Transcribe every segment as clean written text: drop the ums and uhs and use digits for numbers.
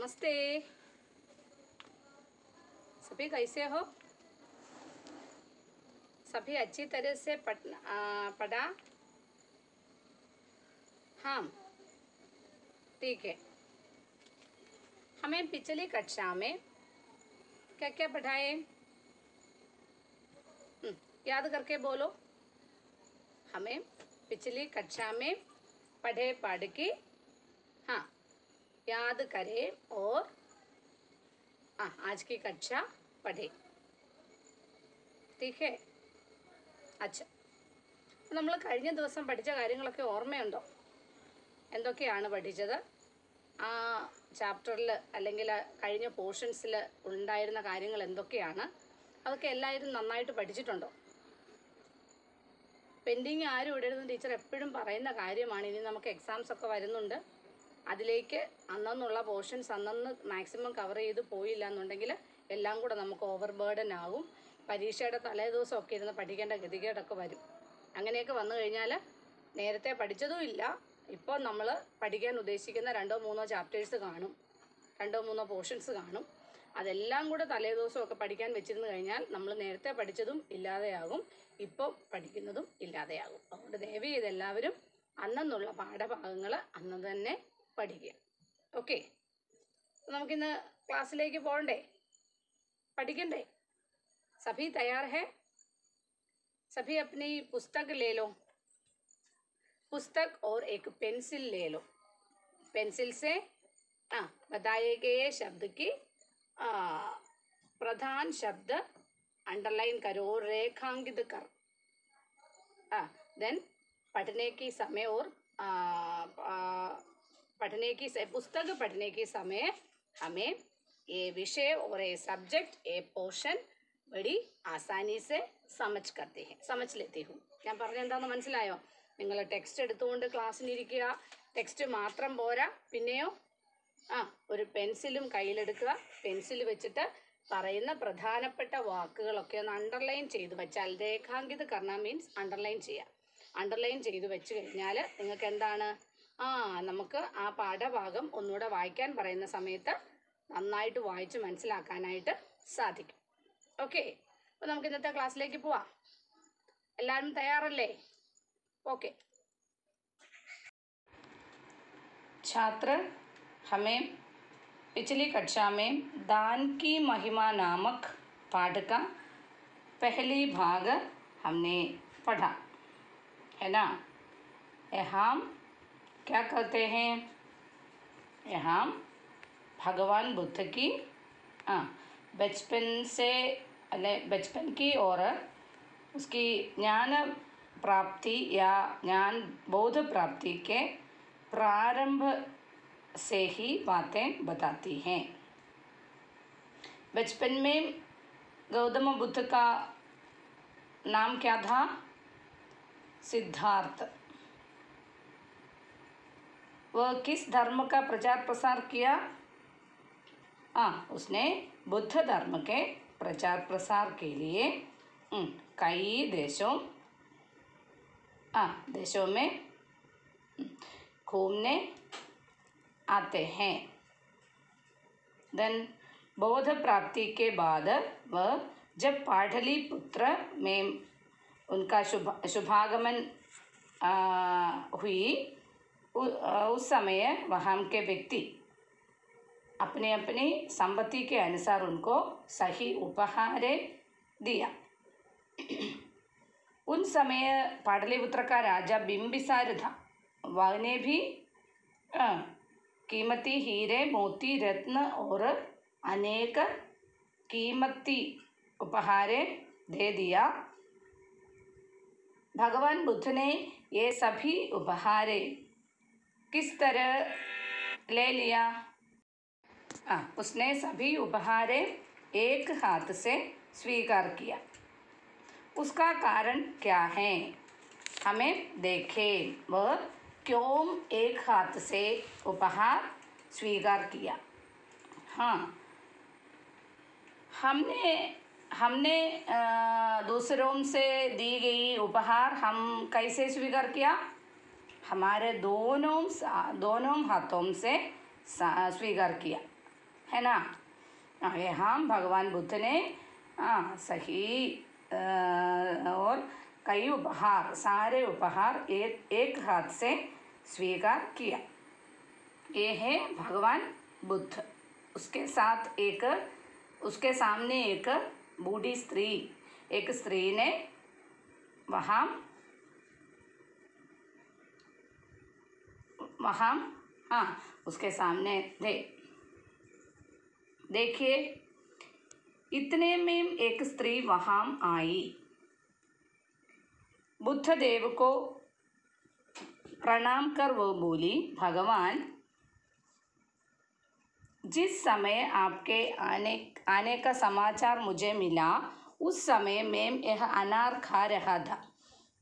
नमस्ते। सभी कैसे हो? सभी अच्छी तरह से पढ़ा? हाँ, ठीक है। हमें पिछली कक्षा में क्या क्या पढ़ाए? याद करके बोलो। हमें पिछली कक्षा में पढ़े पढ़ के हाँ याद करें और आज की कक्षा पढ़े। ठीक है? अच्छा, നമ്മൾ കഴിഞ്ഞ ദിവസം പഠിച്ച കാര്യങ്ങളൊക്കെ ഓർമ്മയുണ്ടോ? എന്തൊക്കെയാണ് പഠിച്ചത്? ആ ചാപ്റ്ററിൽ അല്ലെങ്കിൽ കഴിഞ്ഞ പോർഷൻസിൽ ഉണ്ടായിരുന്ന കാര്യങ്ങൾ എന്തൊക്കെയാണ്? അതൊക്കെ എല്ലാവരും നന്നായിട്ട് പഠിച്ചിട്ടുണ്ടോ? പെൻഡിങ് ആരും ഇടരുതെന്ന് ടീച്ചർ എപ്പോഴും പറയുന്ന കാര്യമാണ്. ഇനി നമുക്ക് എക്സാംസ് ഒക്കെ വരുന്നുണ്ട്. അതിലേക്ക് അന്നുള്ള പോർഷൻസ് അന്നന്ന് മാക്സിമം കവർ ചെയ്ത് പോയില്ല എന്നുണ്ടെങ്കിൽ എല്ലാം കൂടെ നമുക്ക് ഓവർ ബേർഡൻ ആകും. പരീക്ഷയുടെ തലേ ദിവസമൊക്കെ ഇരുന്ന് പഠിക്കേണ്ട ഗതികേടൊക്കെ വരും. അങ്ങനെയൊക്കെ വന്നു കഴിഞ്ഞാൽ നേരത്തെ പഠിച്ചതും ഇല്ല. ഇപ്പോൾ നമ്മൾ പഠിക്കാൻ ഉദ്ദേശിക്കുന്ന 2-3 ചാപ്റ്റേഴ്സ് കാണും, 2-3 പോർഷൻസ് കാണും. അതെല്ലാം കൂടെ തലേ ദിവസമൊക്കെ പഠിക്കാൻ വെച്ചിരുന്നു കഴിഞ്ഞാൽ നമ്മൾ നേരത്തെ പഠിച്ചതും ഇല്ലാതെയാകും, ഇപ്പോൾ പഠിക്കുന്നതും ഇല്ലാതെയാകും. അതുകൊണ്ട് ദയവ് ചെയ്ത് എല്ലാവരും അന്നുള്ള പാഠഭാഗങ്ങൾ അന്ന് തന്നെ പഠിക്കുക. ഓക്കെ, നമുക്കിന്ന് ക്ലാസ്സിലേക്ക് പോകണ്ടേ? പഠിക്കണ്ടേ? सभी तैयार है? सभी अपनी पुस्तक ले लो, पुस्तक और एक पेंसिल ले लो। पेंसिल से बताए गए शब्द की प्रधान शब्द अंडरलाइन करो और रेखांकित करो। देन पढ़ने की समय और पुस्तक पढ़ने के समय हमें ये विषय और ये सब्जेक्ट ये पोर्शन बड़ी आसानी से समझ लेती हूँ. ഞാൻ പറഞ്ഞെന്താണെന്ന് മനസ്സിലായോ? നിങ്ങൾ ടെക്സ്റ്റ് എടുത്തുകൊണ്ട് ക്ലാസ്സിലിരിക്കുക. ടെക്സ്റ്റ് മാത്രം പോരാ, പിന്നെയോ ഒരു പെൻസിലും കയ്യിലെടുക്കുക. പെൻസിൽ വെച്ചിട്ട് പറയുന്ന പ്രധാനപ്പെട്ട വാക്കുകളൊക്കെ ഒന്ന് അണ്ടർലൈൻ ചെയ്ത് വെച്ചാൽ, രേഖാങ്കിത് കർണ മീൻസ് അണ്ടർലൈൻ ചെയ്യുക. അണ്ടർലൈൻ ചെയ്ത് വെച്ച് കഴിഞ്ഞാൽ നിങ്ങൾക്ക് എന്താണ്, നമുക്ക് ആ പാഠഭാഗം ഒന്നുകൂടെ വായിക്കാൻ പറയുന്ന സമയത്ത് നന്നായിട്ട് വായിച്ച് മനസ്സിലാക്കാനായിട്ട് സാധിക്കും. ഓക്കെ, അപ്പോൾ നമുക്ക് ഇന്നത്തെ ക്ലാസ്സിലേക്ക് പോവാം. എല്ലാവരും തയ്യാറല്ലേ? ओके छात्र, हमें पिछली कक्षा में दान की महिमा नामक पाठ का पहली भाग हमने पढ़ा है ना। यहाँ क्या कहते हैं? यहाँ भगवान बुद्ध की बचपन की और उसकी ज्ञान प्राप्ति या ज्ञान बोध प्राप्ति के प्रारंभ से ही बातें बताती हैं। बचपन में गौतम बुद्ध का नाम क्या था? सिद्धार्थ। वह किस धर्म का प्रचार प्रसार किया? उसने बुद्ध धर्म के प्रचार प्रसार के लिए कई देशों में घूमने आते हैं। देन बौद्ध प्राप्ति के बाद वह जब पाटलिपुत्र में उनका शुभागमन हुई, उस समय वहाँ के व्यक्ति अपने अपनी संपत्ति के अनुसार उनको सही उपहार दिया। उन समय पाटलिपुत्र का राजा बिंबिसार था। वह ने भी कीमती हीरे, मोती, रत्न और अनेक कीमती उपहार दे दिया। भगवान बुद्ध ने ये सभी उपहार किस तरह ले लिया? उसने सभी उपहार एक हाथ से स्वीकार किया। उसका कारण क्या है? हमें देखें वह क्यों एक हाथ से उपहार स्वीकार किया। हमने दूसरों से दी गई उपहार हम कैसे स्वीकार किया? हमारे दोनों हाथों से स्वीकार किया। है ना। यहाँ भगवान बुद्ध ने सही और कई उपहार, सारे उपहार एक हाथ से स्वीकार किया। ये है भगवान बुद्ध। उसके सामने एक बूढ़ी स्त्री, एक स्त्री ने वहाँ उसके सामने देखिए, इतने में एक स्त्री वहाँ आई। बुद्ध देव को प्रणाम कर वो बोली, भगवान, जिस समय आपके आने का समाचार मुझे मिला, उस समय मैं यह अनार खा रहा था।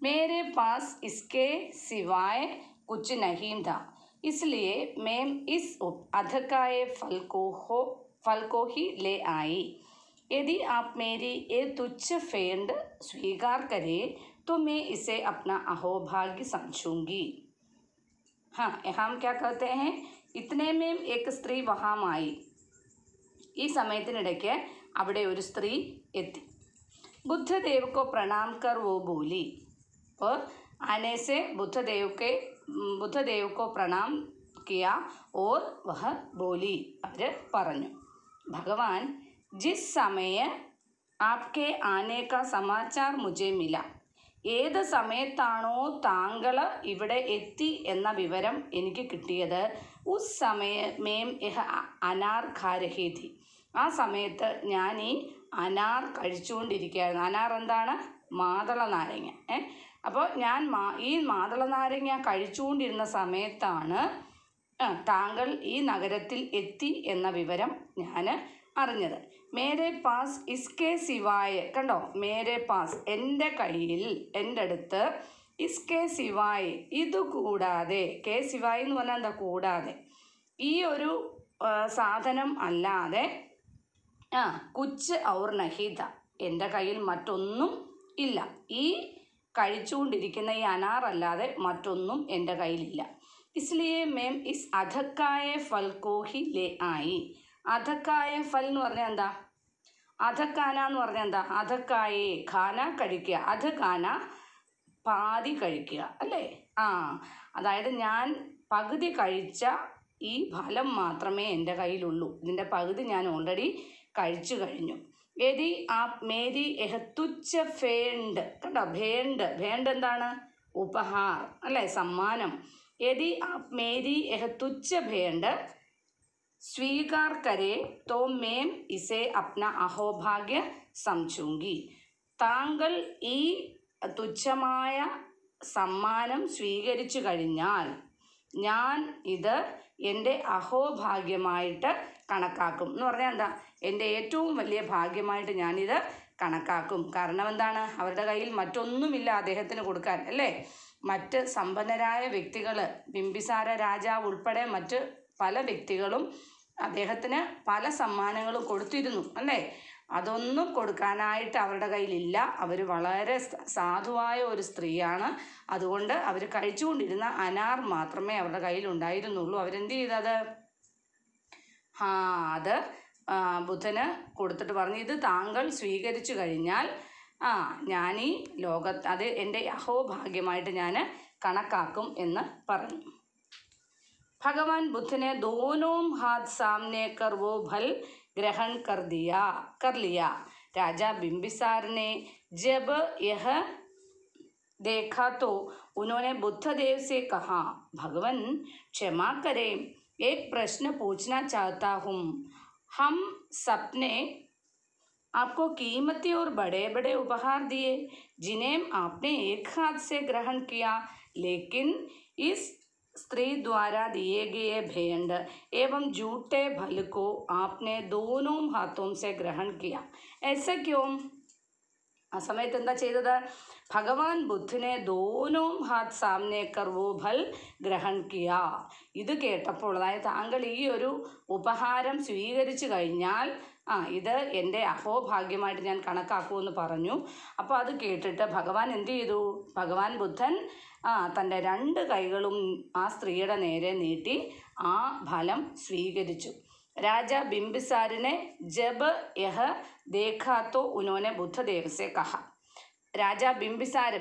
मेरे पास इसके सिवाय कुछ नहीं था, इसलिए मैं इस अधकाए फल को ही ले आई। यदि आप मेरी ये तुच्छ फेंड स्वीकार करें तो मैं इसे अपना अहोभाग्य समझूंगी। हम क्या कहते हैं, इतने में एक स्त्री वहाँ आई। ഈ സമയത്തിനിടയ്ക്ക് അവിടെ ഒരു സ്ത്രീ എത്തി। बुद्धदेव को प्रणाम कर वो बोली। और आने से बुद्धदेव को प्रणाम किया और वह बोली, അവർ പറഞ്ഞു, भगवान, जिस समय आपके आने का समाचार मुझे मिला, ഏത് സമയത്താണോ താങ്കൾ ഇവിടെ എത്തി എന്ന വിവരം എനിക്ക് കിട്ടിയത്, ഉസ് സമയ മേം യഹ അനാർ ഖാ രഹി ഥി, ആ സമയത്ത് ഞാൻ ഈ അനാർ കഴിച്ചുകൊണ്ടിരിക്കുകയായിരുന്നു. അനാർ എന്താണ്? മാതള നാരങ്ങ. അപ്പോൾ ഞാൻ ഈ മാതള നാരങ്ങ കഴിച്ചുകൊണ്ടിരുന്ന സമയത്താണ് താങ്കൾ ഈ നഗരത്തിൽ എത്തി എന്ന വിവരം ഞാൻ അറിഞ്ഞത്. മേരെ പാസ് ഇസ്കെ സിവായ, കണ്ടോ, മേരെ പാസ് എൻ്റെ കയ്യിൽ, എൻ്റെ അടുത്ത്, ഇസ്കെ സിവായ ഇതുകൂടാതെ, കെ സിവായ എന്ന് പറഞ്ഞാൽ എന്താ, കൂടാതെ, ഈ ഒരു സാധനം അല്ലാതെ, കുച്ച് ഔർ നഹീത, എൻ്റെ കയ്യിൽ മറ്റൊന്നും ഇല്ല. ഈ കഴിച്ചുകൊണ്ടിരിക്കുന്ന ഈ അനാറല്ലാതെ മറ്റൊന്നും എൻ്റെ കയ്യിലില്ല. ഇസ്ലിയെ മേം ഇസ് അധക്കായ ഫൽ കോ ഹി ലേ ആയി. അധക്കായ ഫൽ എന്ന് പറഞ്ഞാൽ എന്താ? അധക്കാന എന്ന് പറഞ്ഞാൽ എന്താ? അധക്കായേ, ഖാന കഴിക്കുക, അധക്കാന പാതി കഴിക്കുക, അല്ലേ? അതായത് ഞാൻ പകുതി കഴിച്ച ഈ ഫലം മാത്രമേ എൻ്റെ കയ്യിലുള്ളൂ. ഇതിൻ്റെ പകുതി ഞാൻ ഓൾറെഡി കഴിച്ചു കഴിഞ്ഞു. യദി ആപ് മേരി യഹ തുച്ഛ ഫേണ്ട്, കണ്ടോ, ഭേണ്ട് എന്താണ്? ഉപഹാർ, അല്ലേ, സമ്മാനം. യദി ആപ് മേരി യഹ തുച്ഛ ഭേണ്ട് स्वीकार करे तो मैं इसे अपना अहोभाग्य समझूंगी. താങ്കൾ ഈ തുച്ഛമായ സമ്മാനം സ്വീകരിച്ചു കഴിഞ്ഞാൽ ഞാൻ ഇത് എൻ്റെ അഹോഭാഗ്യമായിട്ട് കണക്കാക്കും. എന്ന് പറഞ്ഞാൽ എന്താ? എൻ്റെ ഏറ്റവും വലിയ ഭാഗ്യമായിട്ട് ഞാനിത് കണക്കാക്കും. കാരണം എന്താണ്? അവരുടെ കയ്യിൽ മറ്റൊന്നുമില്ല അദ്ദേഹത്തിന് കൊടുക്കാൻ, അല്ലേ? മറ്റ് സമ്പന്നരായ വ്യക്തികൾ, ബിംബിസാര രാജാവ് ഉൾപ്പെടെ മറ്റ് പല വ്യക്തികളും അദ്ദേഹത്തിന് പല സമ്മാനങ്ങളും കൊടുത്തിരുന്നു, അല്ലേ? അതൊന്നും കൊടുക്കാനായിട്ട് അവരുടെ കയ്യിലില്ല. അവർ വളരെ സാധുവായ ഒരു സ്ത്രീയാണ്. അതുകൊണ്ട് അവർ കഴിച്ചുകൊണ്ടിരുന്ന അനാർ മാത്രമേ അവരുടെ കയ്യിലുണ്ടായിരുന്നുള്ളൂ. അവരെന്ത് ചെയ്തത്? അത് ബുദ്ധന് കൊടുത്തിട്ട് പറഞ്ഞു, ഇത് താങ്കൾ സ്വീകരിച്ചു കഴിഞ്ഞാൽ ഞാൻ ഈ ലോകത്ത് അത് എൻ്റെ അഹോഭാഗ്യമായിട്ട് ഞാൻ കണക്കാക്കും എന്ന് പറഞ്ഞു. भगवान बुद्ध ने दोनों हाथ सामने कर वो फल ग्रहण कर लिया. राजा बिंबिसार ने जब यह देखा तो उन्होंने बुद्धदेव से कहा, भगवान क्षमा करें, एक प्रश्न पूछना चाहता हूँ. हम सबने आपको कीमती और बड़े बड़े उपहार दिए जिन्हें आपने एक हाथ से ग्रहण किया, लेकिन इस स्त्री द्वारा दिए गए भेंट एवं झूठे फल को आपने दोनों हाथों से ग्रहण किया, ऐसा क्यों? ആ സമയത്ത് എന്താ ചെയ്തത്? ഭഗവാൻ ബുദ്ധനെ ദോനോ ഹാത്ത് സാമനെ കർ വോ ഫൽ ഗ്രഹൺ കിയ. ഇത് കേട്ടപ്പോൾ, അതായത് താങ്കൾ ഈ ഒരു ഉപഹാരം സ്വീകരിച്ചു കഴിഞ്ഞാൽ ഇത് എൻ്റെ അഹോഭാഗ്യമായിട്ട് ഞാൻ കണക്കാക്കുമെന്ന് പറഞ്ഞു. അപ്പോൾ അത് കേട്ടിട്ട് ഭഗവാൻ എന്ത് ചെയ്തു? ഭഗവാൻ ബുദ്ധൻ തൻ്റെ 2 കൈകളും ആ സ്ത്രീയുടെ നേരെ നീട്ടി ആ ഫലം സ്വീകരിച്ചു. राजा बिंबिसार ने जब यह देखा तो उन्होंने बुद्धदेव से कहा.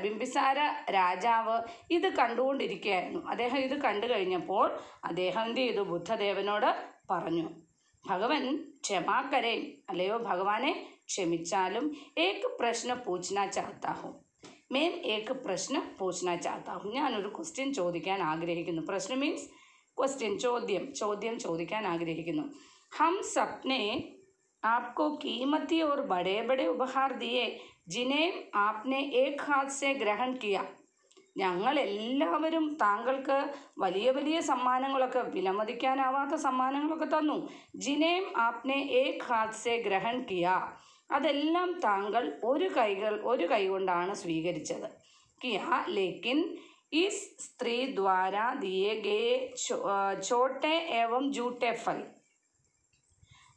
ബിംബിസാര രാജാവ് ഇത് കണ്ടുകൊണ്ടിരിക്കുകയായിരുന്നു. അദ്ദേഹം ഇത് കണ്ടു കഴിഞ്ഞപ്പോൾ അദ്ദേഹം എന്ത് ചെയ്തു? ബുദ്ധദേവനോട് പറഞ്ഞു, ഭഗവൻ ക്ഷമാക്കരേ, അല്ലയോ ഭഗവാനെ ക്ഷമിച്ചാലും ഏക് പ്രശ്ന പൂച്ഛനാ ചാഹത്താ ഹൂം. മേം ഏക് പ്രശ്ന പൂച്ഛനാ ചാഹത്താ ഹൂം. ഞാനൊരു ക്വസ്റ്റ്യൻ ചോദിക്കാൻ ആഗ്രഹിക്കുന്നു. പ്രശ്ന മീൻസ് ക്വസ്റ്റ്യൻ, ചോദ്യം ചോദിക്കാൻ ആഗ്രഹിക്കുന്നു. ഹം സപ്നെ आपको कीमती और बड़े बड़े उपहार दिए जिन्हें आपने एक हाथ से ग्रहण किया. ഞങ്ങൾ എല്ലാവരും താങ്കൾക്ക് വലിയ വലിയ സമ്മാനങ്ങളൊക്കെ, വിലമതിക്കാനാവാത്ത സമ്മാനങ്ങളൊക്കെ തന്നു. ജിനേം ആപ്നെ ഏക് ഹാത്ത് സെ ഗ്രഹൺ കിയ. അതെല്ലാം താങ്കൾ ഒരു കൈ കൊണ്ടാണ് സ്വീകരിച്ചത്. കിയ ലേക്കിൻ ഇസ് സ്ത്രീ ദ്വാര ദിയേ ഗേ ഛോട്ടെ ഏവം ജൂട്ടെ ഫൽ.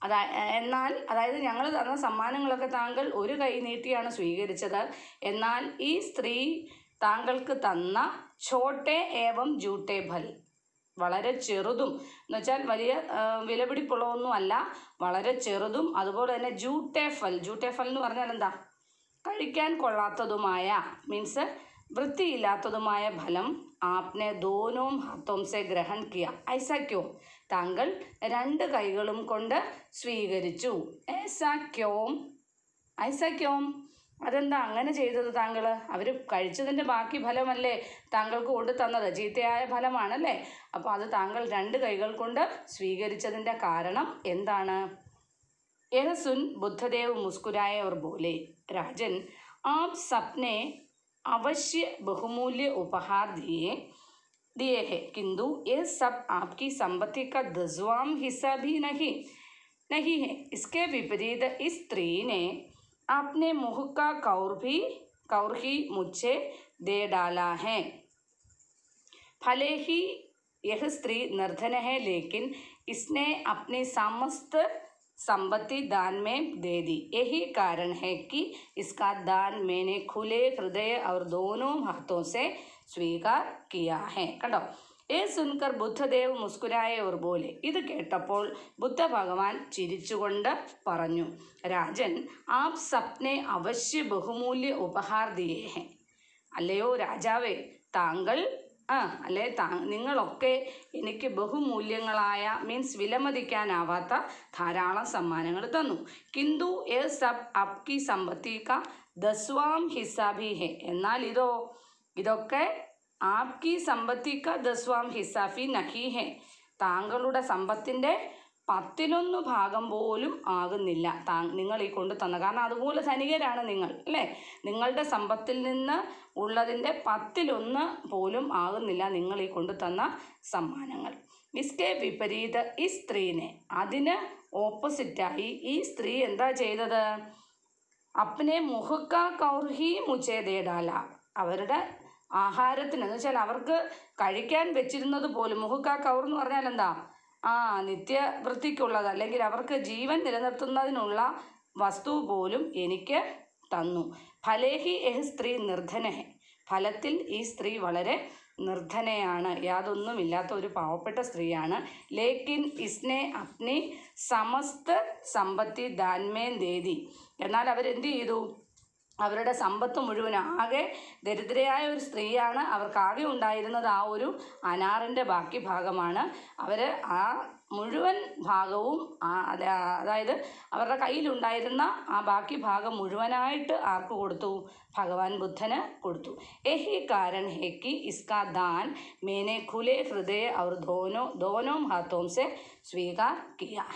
അതായത് ഞങ്ങൾ തന്ന സമ്മാനങ്ങളൊക്കെ താങ്കൾ ഒരു കൈ നീട്ടിയാണ് സ്വീകരിച്ചത്. എന്നാൽ ഈ സ്ത്രീ താങ്കൾക്ക് തന്ന ഛോട്ടെ ഏവം ജൂട്ടെ ഫൽ, വളരെ ചെറുതും എന്ന് വെച്ചാൽ വലിയ വിലപിടിപ്പുള്ളതൊന്നും അല്ല, വളരെ ചെറുതും അതുപോലെ തന്നെ ജൂട്ടെ ഫൽ എന്ന് പറഞ്ഞാൽ എന്താ? കഴിക്കാൻ കൊള്ളാത്തതുമായ, മീൻസ് വൃത്തിയില്ലാത്തതുമായ ഫലം ആപ്നെ ദോനോം ഹാത്തോം സെ ഗ്രഹൺ കിയ. ഐസാ ക്യോ? താങ്കൾ രണ്ട് കൈകളും കൊണ്ട് സ്വീകരിച്ചു. ഐസാ ക്യോം? അതെന്താ അങ്ങനെ ചെയ്തത് താങ്കൾ? അവർ കഴിച്ചതിൻ്റെ ബാക്കി ഫലമല്ലേ താങ്കൾക്ക് കൊണ്ടു തന്നത്? ചീത്തയായ ഫലമാണല്ലേ? അപ്പോൾ അത് താങ്കൾ രണ്ട് കൈകൾ കൊണ്ട് സ്വീകരിച്ചതിൻ്റെ കാരണം എന്താണ്? यह सुन बुद्धदेव मुस्कुराए और बोले, राजन, आप सबने अवश्य बहुमूल्य उपहार दिए हैं, किंतु यह सब आपकी संपत्ति का 10वां हिस्सा भी नहीं है. इसके विपरीत इस स्त्री ने अपने मुँह का कौर ही मुझे दे डाला है. भले ही यह स्त्री निर्धन है, लेकिन इसने अपनी समस्त संपत्ति दान में दे दी. यही कारण है कि इसका दान मैंने खुले हृदय और दोनों हाथों से स्वीकार किया है. കണ്ടോ? ये सुनकर बुद्धदेव मुस्कुराए और बोले. ഇത് കേട്ടപ്പോൾ ബുദ്ധ ഭഗവാൻ ചിരിച്ചുകൊണ്ട് പറഞ്ഞു, രാജൻ, ആപ് സപ്നെ അവശ്യ ബഹുമൂല്യ ഉപഹാർ ദിയേ ഹെ. അല്ലയോ രാജാവേ, താങ്കൾ നിങ്ങളൊക്കെ എനിക്ക് ബഹുമൂല്യങ്ങളായ, മീൻസ് വിലമതിക്കാനാവാത്ത ധാരാളം സമ്മാനങ്ങൾ തന്നു. കിന്തു യേ സബ് അപ്കി സമ്പത്തി കാ 10വാം ഹിസ്സാ ഭി ഹെ. എന്നാൽ ഇതൊക്കെ ആപ്കി സമ്പത്തി കാ 10വാം ഹിസ്സാ ഭി നഹി ഹെ. താങ്കളുടെ സമ്പത്തിൻ്റെ 10 ഭാഗം പോലും ആകുന്നില്ല നിങ്ങൾ ഈ കൊണ്ടു തന്ന. കാരണം അതുപോലെ ധനികരാണ് നിങ്ങൾ, അല്ലേ? നിങ്ങളുടെ സമ്പത്തിൽ നിന്ന് ഉള്ളതിൻ്റെ 10 പോലും ആകുന്നില്ല നിങ്ങൾ ഈ കൊണ്ടു തന്ന സമ്മാനങ്ങൾ. ഇസ്കെ വിപരീത ഈ സ്ത്രീനെ, അതിന് ഓപ്പോസിറ്റായി ഈ സ്ത്രീ എന്താ ചെയ്തത്? അപ്നെ മുഹക്ക കൗർഹി മുച്ചേ ദേഡാല. അവരുടെ ആഹാരത്തിന്, എന്ന് വെച്ചാൽ അവർക്ക് കഴിക്കാൻ വെച്ചിരുന്നത് പോലും, മുഹക്ക കൗർ എന്ന് പറഞ്ഞാൽ എന്താ? നിത്യവൃത്തിക്കുള്ളത്, അല്ലെങ്കിൽ അവർക്ക് ജീവൻ നിലനിർത്തുന്നതിനുള്ള വസ്തു പോലും എനിക്ക് തന്നു. ഫലേഹി എഹ് സ്ത്രീ നിർധനഹെ. ഫലത്തിൽ ഈ സ്ത്രീ വളരെ നിർധനയാണ്, യാതൊന്നുമില്ലാത്ത ഒരു പാവപ്പെട്ട സ്ത്രീയാണ്. ലേക്കിൻ ഇസ്നെ അപ്നി സമസ്ത സമ്പത്തി ദാൻമേൻ ദേദി. എന്നാൽ അവരെന്ത് ചെയ്തു? അവരുടെ സമ്പത്ത് മുഴുവൻ, ആകെ ദരിദ്രയായ ഒരു സ്ത്രീയാണ്, അവർക്കാകെ ഉണ്ടായിരുന്നത് ആ ഒരു അനാറിൻ്റെ ബാക്കി ഭാഗമാണ്. അവർ ആ മുഴുവൻ ഭാഗവും, അതായത് അവരുടെ കയ്യിലുണ്ടായിരുന്ന ആ ബാക്കി ഭാഗം മുഴുവനായിട്ട് ആർക്ക് കൊടുത്തു? ഭഗവാൻ ബുദ്ധന് കൊടുത്തു. യഹി കാരൺ ഹെ കി ഇസ്കാ ദാൻ മേനെ ഖുലെ ഹൃദയ അവർ ദോനോം ഹാത്തോം സെ സ്വീകാർ കിയാ.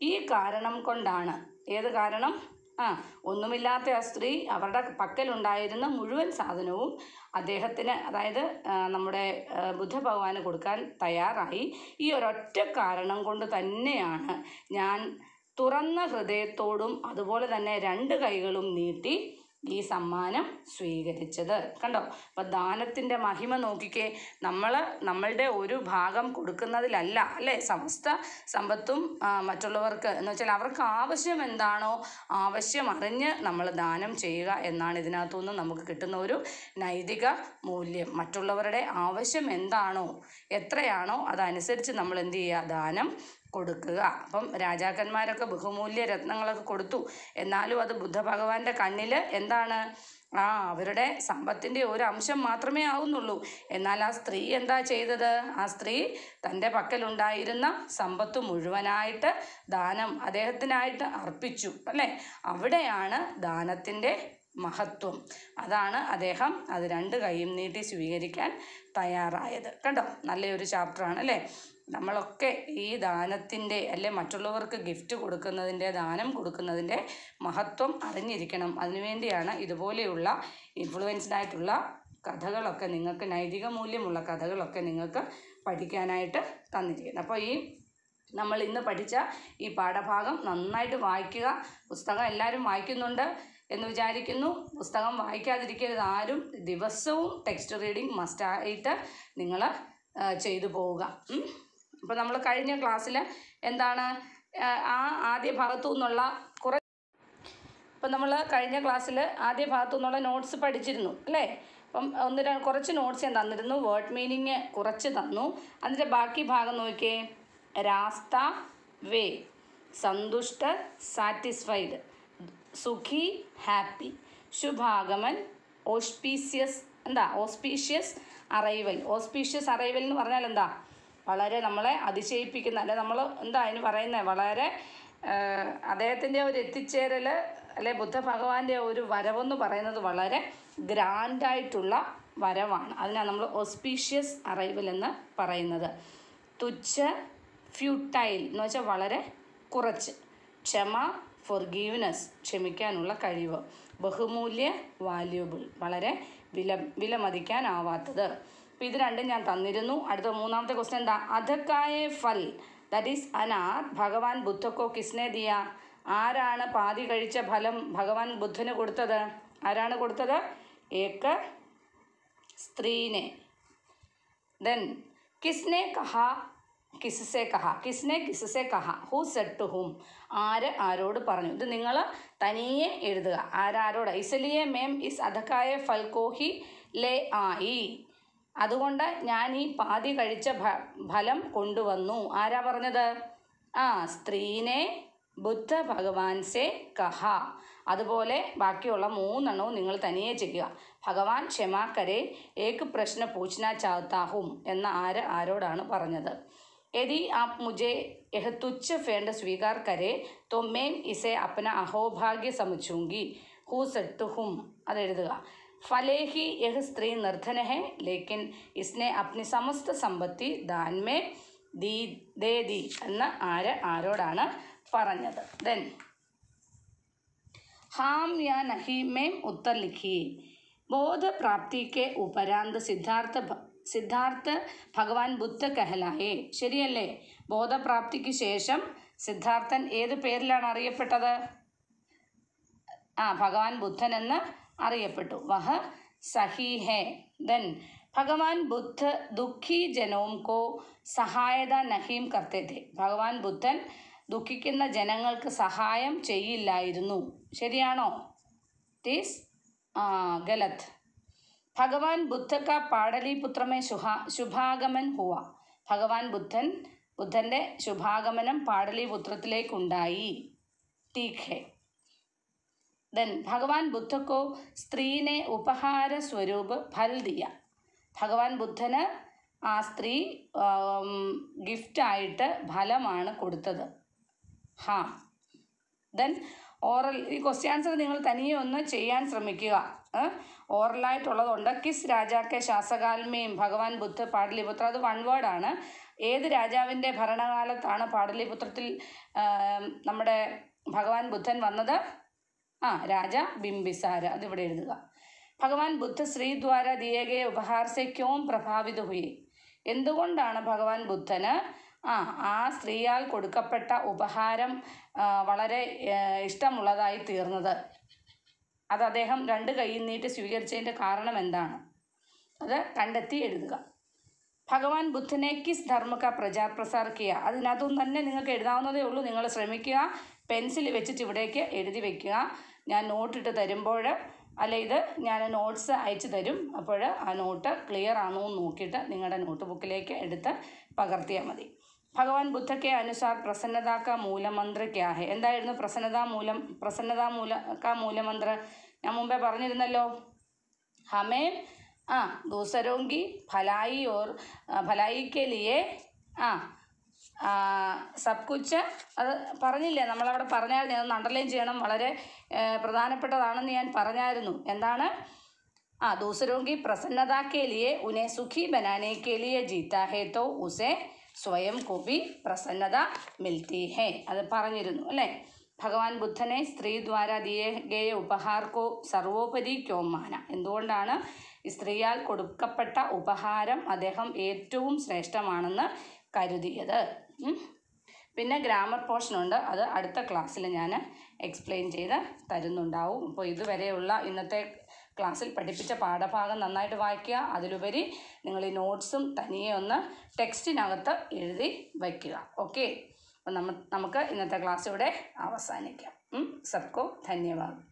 ഈ കാരണം കൊണ്ടാണ്. ഏത് കാരണം? ഒന്നുമില്ലാത്ത ആ സ്ത്രീ അവരുടെ പക്കലുണ്ടായിരുന്ന മുഴുവൻ സാധനവും അദ്ദേഹത്തിന്, അതായത് നമ്മുടെ ബുദ്ധ ഭഗവാന് കൊടുക്കാൻ തയ്യാറായി. ഈ ഒരൊറ്റ കാരണം കൊണ്ട് തന്നെയാണ് ഞാൻ തുറന്ന ഹൃദയത്തോടും അതുപോലെ തന്നെ 2 കൈകളും നീട്ടി ഈ സമ്മാനം സ്വീകരിച്ചത്. കണ്ടോ? അപ്പം ദാനത്തിൻ്റെ മഹിമ നോക്കിക്കേ. നമ്മളുടെ ഒരു ഭാഗം കൊടുക്കുന്നതിലല്ല, അല്ലേ? സമസ്ത സമ്പത്തും മറ്റുള്ളവർക്ക്, എന്ന് വെച്ചാൽ അവർക്ക് ആവശ്യം എന്താണോ ആവശ്യം അറിഞ്ഞ് നമ്മൾ ദാനം ചെയ്യുക എന്നാണ് ഇതിനകത്തുനിന്ന് നമുക്ക് കിട്ടുന്ന ഒരു നൈതിക മൂല്യം. മറ്റുള്ളവരുടെ ആവശ്യം എന്താണോ, എത്രയാണോ, അതനുസരിച്ച് നമ്മൾ എന്ത് ചെയ്യുക? ദാനം കൊടുക്കുക. അപ്പം രാജാക്കന്മാരൊക്കെ ബഹുമൂല്യ രത്നങ്ങളൊക്കെ കൊടുത്തു, എന്നാലും അത് ബുദ്ധഭഗവാന്റെ കണ്ണിൽ എന്താണ്, അവരുടെ സമ്പത്തിൻ്റെ ഒരു അംശം മാത്രമേ ആവുന്നുള്ളൂ. എന്നാൽ ആ സ്ത്രീ എന്താ ചെയ്തത്? ആ സ്ത്രീ തൻ്റെ പക്കലുണ്ടായിരുന്ന സമ്പത്ത് മുഴുവനായിട്ട് ദാനം അദ്ദേഹത്തിനായിട്ട് അർപ്പിച്ചു, അല്ലേ? അവിടെയാണ് ദാനത്തിൻ്റെ മഹത്വം. അതാണ് അദ്ദേഹം അത് 2 കൈയും നീട്ടി സ്വീകരിക്കാൻ തയ്യാറായത്. കണ്ടോ, നല്ലൊരു ചാപ്റ്ററാണ് അല്ലേ? നമ്മളൊക്കെ ഈ ദാനത്തിൻ്റെ അല്ലെ മറ്റുള്ളവർക്ക് ഗിഫ്റ്റ് കൊടുക്കുന്നതിൻ്റെ, ദാനം കൊടുക്കുന്നതിൻ്റെ മഹത്വം അറിഞ്ഞിരിക്കണം. അതിനുവേണ്ടിയാണ് ഇതുപോലെയുള്ള ഇൻഫ്ലുവൻസ്ഡ് ആയിട്ടുള്ള കഥകളൊക്കെ നിങ്ങൾക്ക്, നൈതിക മൂല്യമുള്ള കഥകളൊക്കെ നിങ്ങൾക്ക് പഠിക്കാനായിട്ട് തന്നിരിക്കുന്നത്. അപ്പോൾ നമ്മൾ ഇന്ന് പഠിച്ച ഈ പാഠഭാഗം നന്നായിട്ട് വായിക്കുക. പുസ്തകം എല്ലാവരും വായിക്കുന്നുണ്ട് എന്ന് വിചാരിക്കുന്നു. പുസ്തകം വായിക്കാതിരിക്കരുത് ആരും. ദിവസവും ടെക്സ്റ്റ് റീഡിങ് മസ്റ്റായിട്ട് നിങ്ങൾ ചെയ്തു പോവുക. അപ്പോൾ നമ്മൾ കഴിഞ്ഞ ക്ലാസ്സിൽ എന്താണ് ആദ്യ ഭാഗത്തു നിന്നുള്ള കഴിഞ്ഞ ക്ലാസ്സിൽ ആദ്യ ഭാഗത്തു നിന്നുള്ള നോട്ട്സ് പഠിച്ചിരുന്നു അല്ലേ? അപ്പം കുറച്ച് നോട്ട്സ് ഞാൻ തന്നിരുന്നു. വേർഡ് മീനിങ് കുറച്ച് തന്നു. അതിൻ്റെ ബാക്കി ഭാഗം നോക്കിയേ. രാസ്ത, വേ, സന്തുഷ്ട, സാറ്റിസ്ഫൈഡ്, സുഖി, ഹാപ്പി, ശുഭാഗമൻ, auspicious. Auspicious arrival. Auspicious arrival എന്ന് പറഞ്ഞാൽ എന്താ? വളരെ നമ്മളെ അതിശയിപ്പിക്കുന്ന, അല്ലെ നമ്മൾ അതിന് പറയുന്നത്, വളരെ അദ്ദേഹത്തിൻ്റെ ഒരു എത്തിച്ചേരൽ, അല്ലെ ബുദ്ധഭഗവാന്റെ ഒരു വരവെന്ന് പറയുന്നത് വളരെ ഗ്രാൻഡായിട്ടുള്ള വരവാണ്. അതിനാണ് നമ്മൾ ഓസ്പീഷ്യസ് അറൈവൽ എന്ന് പറയുന്നത്. തുച്ഛ, ഫ്യൂട്ടൈൽ എന്ന് വെച്ചാൽ വളരെ കുറച്ച്. ക്ഷമ, ഫോർഗീവ്നെസ്, ക്ഷമിക്കാനുള്ള കഴിവ്. ബഹുമൂല്യ, വാല്യൂബിൾ, വളരെ വിലമതിക്കാനാവാത്തത്. അപ്പോൾ ഇത് രണ്ടും ഞാൻ തന്നിരുന്നു. അടുത്ത 3ാമത്തെ ക്വസ്റ്റ്യൻ എന്താ? അധക്കായെ ഫൽ, ദാറ്റ് ഈസ് അനാഥ്, ഭഗവാൻ ബുദ്ധക്കോ കിസ്നെ ദിയ. ആരാണ് പാതി കഴിച്ച ഫലം ഭഗവാൻ ബുദ്ധന് കൊടുത്തത്? ആരാണ് കൊടുത്തത്? ഏക സ്ത്രീനെ. ദെൻ കിസ്നെ കഹാ, കിസ്സെ കഹ, ഹൂ സെഡ് ടു ഹൂം, ആരോട് പറഞ്ഞു. ഇത് നിങ്ങൾ തനിയെ എഴുതുക. ആരോട്? ഇസലിയെ മേം ഇസ് അധക്കായ ഫൽ കോ ഹി ലേ ആയി, അതുകൊണ്ട് ഞാൻ ഈ പാതി കഴിച്ച ഫലം കൊണ്ടുവന്നു. ആരാ പറഞ്ഞത്? സ്ത്രീനെ ബുദ്ധ ഭഗവാൻ സെ കഹ. അതുപോലെ ബാക്കിയുള്ള 3 നിങ്ങൾ തനിയെ ചെയ്യുക. ഭഗവാൻ ക്ഷമാ കരെ, ഏക് പ്രശ്ന പൂച്ഛന ചാഹത്താ ഹൂം എന്ന ആരോടാണ് പറഞ്ഞത്? यदि आप मुझे यह तुच्छ फेंड स्वीकार करें तो मैं इसे अपना अहोभाग्य समझूंगी. हु सेड टू हुम अതെഴുതുക. फले ही यह स्त्री निर्धन है लेकिन इसने अपनी समस्त संपत्ति दान में दे दी എന്ന ആരോടാണ് പറഞ്ഞത്? देन हाँ या नहीं में उत्तर लिखिए. बोध प्राप्ति के उपरांत സിദ്ധാർത്ഥ ഭഗവാൻ ബുദ്ധ കഹലായേ. ശരിയല്ലേ? ബോധപ്രാപ്തിക്ക് ശേഷം സിദ്ധാർത്ഥൻ ഏത് പേരിലാണ് അറിയപ്പെട്ടത്? ഭഗവാൻ ബുദ്ധൻ എന്ന് അറിയപ്പെട്ടു. വഹ സഹി ഹേ. ദെൻ ഭഗവാൻ ബുദ്ധ ദുഃഖി ജനോം കോ സഹായത നഹീം കർത്തേ ഥേ. ഭഗവാൻ ബുദ്ധൻ ദുഃഖിക്കുന്ന ജനങ്ങൾക്ക് സഹായം ചെയ്യില്ലായിരുന്നു. ശരിയാണോ? തീസ് ഗലത്. ഭഗവാൻ ബുദ്ധ കാ പാടലിപുത്ര മേ ശുഭാഗമൻ ഹുവ. ഭഗവാൻ ബുദ്ധൻ്റെ ശുഭാഗമനം പാടലിപുത്രത്തിലേക്കുണ്ടായി. ടീക് ഹെ. ദെൻ ഭഗവാൻ ബുദ്ധ കോ സ്ത്രീനെ ഉപഹാര സ്വരൂപ് ഫൽ ദിയ. ഭഗവാൻ ബുദ്ധന് ആ സ്ത്രീ ഗിഫ്റ്റായിട്ട് ഫലമാണ് കൊടുത്തത്. ദെൻ ഓറൽ, ഈ ക്വസ്റ്റ്യൻ ആൻസർ നിങ്ങൾ തനിയെ ഒന്ന് ചെയ്യാൻ ശ്രമിക്കുക. ഓറലായിട്ടുള്ളതുണ്ട്. കിസ് രാജാക്കെ ശാസകാൽമേയും ഭഗവാൻ ബുദ്ധ പാടലിപുത്ര. അത് 1 വേർഡാണ്. ഏത് രാജാവിൻ്റെ ഭരണകാലത്താണ് പാടലിപുത്രത്തിൽ നമ്മുടെ ഭഗവാൻ ബുദ്ധൻ വന്നത്? രാജ ബിംബിസാര. അതിവിടെ എഴുതുക. ഭഗവാൻ ബുദ്ധ ശ്രീദ്വാര ദിയേ ഉപഹാർ സെ ക്യോം പ്രഭാവിത് ഹുയി. എന്തുകൊണ്ടാണ് ഭഗവാൻ ബുദ്ധന് ആ സ്ത്രീയാൽ കൊടുക്കപ്പെട്ട ഉപഹാരം വളരെ ഇഷ്ടമുള്ളതായി തീർന്നത്? അത് അദ്ദേഹം 2 കൈയും നീട്ടി സ്വീകരിച്ചതിൻ്റെ കാരണം എന്താണ്? അത് കണ്ടെത്തി എഴുതുക. ഭഗവാൻ ബുദ്ധനെ കിസ് ധർമ്മ കാ പ്രചാർ പ്രസാർ കിയ. അതിനകത്തൊന്നും തന്നെ നിങ്ങൾക്ക് എഴുതാവുന്നതേ ഉള്ളൂ. നിങ്ങൾ ശ്രമിക്കുക. പെൻസിൽ വെച്ചിട്ട് ഇവിടേക്ക് എഴുതി വയ്ക്കുക. ഞാൻ നോട്ടിട്ട് തരുമ്പോൾ, അല്ല ഇത് ഞാൻ നോട്ട്സ് അയച്ചു തരും. അപ്പോൾ ആ നോട്ട് ക്ലിയർ ആണോ എന്ന് നോക്കിയിട്ട് നിങ്ങളുടെ നോട്ട് ബുക്കിലേക്ക് എടുത്ത് പകർത്തിയാൽ മതി. ഭഗവാൻ ബുദ്ധ के अनुसार प्रसन्नता का മൂലമന്ത്ര क्या है? എന്തായിരുന്നു പ്രസന്നതാ മൂലമന്ത്ര? ഞാൻ മുമ്പേ പറഞ്ഞിരുന്നല്ലോ. ഹമേ दूसरों की भलाई के लिए സബ് കുച്ച്, അത് പറഞ്ഞില്ലേ, നമ്മളവിടെ പറഞ്ഞായിരുന്നു. അതൊന്ന് അണ്ടർലൈൻ ചെയ്യണം, വളരെ പ്രധാനപ്പെട്ടതാണെന്ന് ഞാൻ പറഞ്ഞായിരുന്നു. എന്താണ്? दूसरों की प्रसन्नता के लिए उन्हें सुखी बनाने के लिए जीता है तो उसे സ്വയം को भी പ്രസന്നത മിൽത്തി ഹേ, അത് പറഞ്ഞിരുന്നു അല്ലേ. ഭഗവാൻ ബുദ്ധനെ സ്ത്രീ ദ്വാര ദിയേ ഗയ ഉപഹാർ കോ സർവോപരി ക്യോം മാന, എന്തുകൊണ്ടാണ് ഈ സ്ത്രീയാൽ കൊടുക്കപ്പെട്ട ഉപഹാരം അദ്ദേഹം ഏറ്റവും ശ്രേഷ്ഠമാണെന്ന് കരുതിയത്? പിന്നെ ഗ്രാമർ പോർഷനുണ്ട്, അത് അടുത്ത ക്ലാസ്സിൽ ഞാൻ എക്സ്പ്ലെയിൻ ചെയ്ത് തരുന്നുണ്ടാവും. അപ്പോൾ ഇതുവരെയുള്ള ഇന്നത്തെ ക്ലാസ്സിൽ പഠിപ്പിച്ച പാഠഭാഗം നന്നായിട്ട് വായിക്കുക. അതിലുപരി നിങ്ങൾ ഈ നോട്ട്സും തനിയെ ഒന്ന് ടെക്സ്റ്റിനകത്ത് എഴുതി വയ്ക്കുക. ഓക്കെ, അപ്പം നമുക്ക് ഇന്നത്തെ ക്ലാസ് ഇവിടെ അവസാനിക്കാം. സബ്കോ ധന്യവാദം.